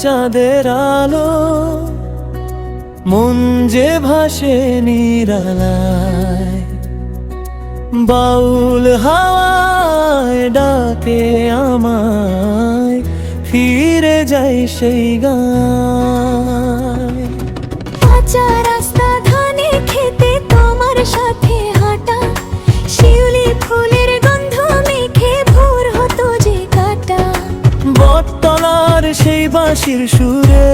চাঁদের আলো মন যে ভাসে নিরালায়, বাউল হাওয়ায় ডাকে আমায়, ফিরে যাই সেই গায়। কাঁচা রাস্তা ধানে খেতে তোমার সাথে হাঁটা, শিউলি ফুলের গন্ধ মেখে ভোর হতো যে কাটা। বটতলার সেই বাঁশির সুরে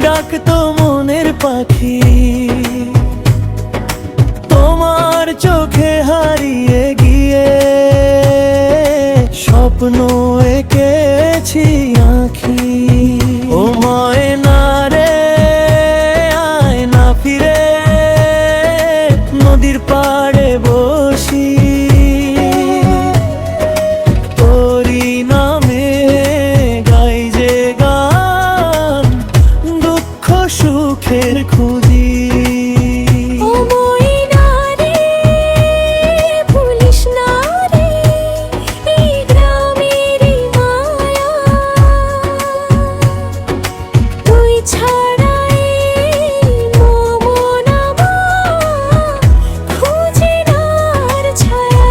ডাকতো মনের পাখি, তোমার চোখে হারিয়ে গিয়ে স্বপ্ন এঁকেছি আঁখি। ও ময়না রে আয় না ফিরে, নদীর পাড়ে বসি, তোরি নামে গাই যে গান, দুঃখ সুখের খুঁজি। ও ময়না রে ভুলিস না রে এই গ্রামেরই মায়া, তুই ছাড়া এই মন আমার খুঁজে না আর ছায়া।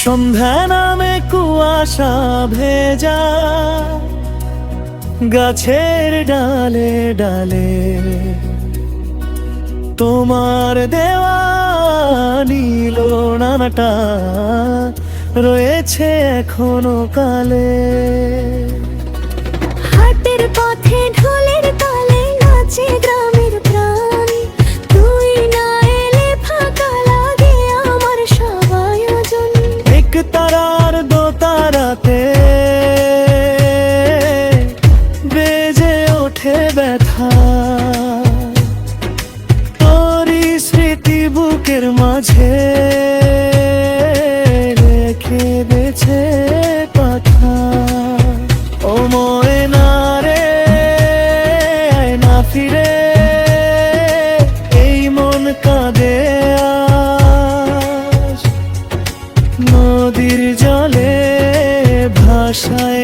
সন্ধ্যা নামে কুয়াশা ভেজা, গাছের ডালে ডালে তোমার দেওয়া নীল নানাটা রয়েছে এখনো কালে। হাটের পথে ঢোলের তালে নাচে গ্রামের প্রাণ, তুই না এলে ফাঁকা লাগে আমার সব আয়োজন। এক তারার দোতারাতে বেজে ওঠে ব্যথা, তোরই স্মৃতি বুকের মাঝে রেখে বেছে কথা। ও ময়না রে আয় না ফিরে, এই মন কাঁদে আজ, নদীর জলে ভাষায়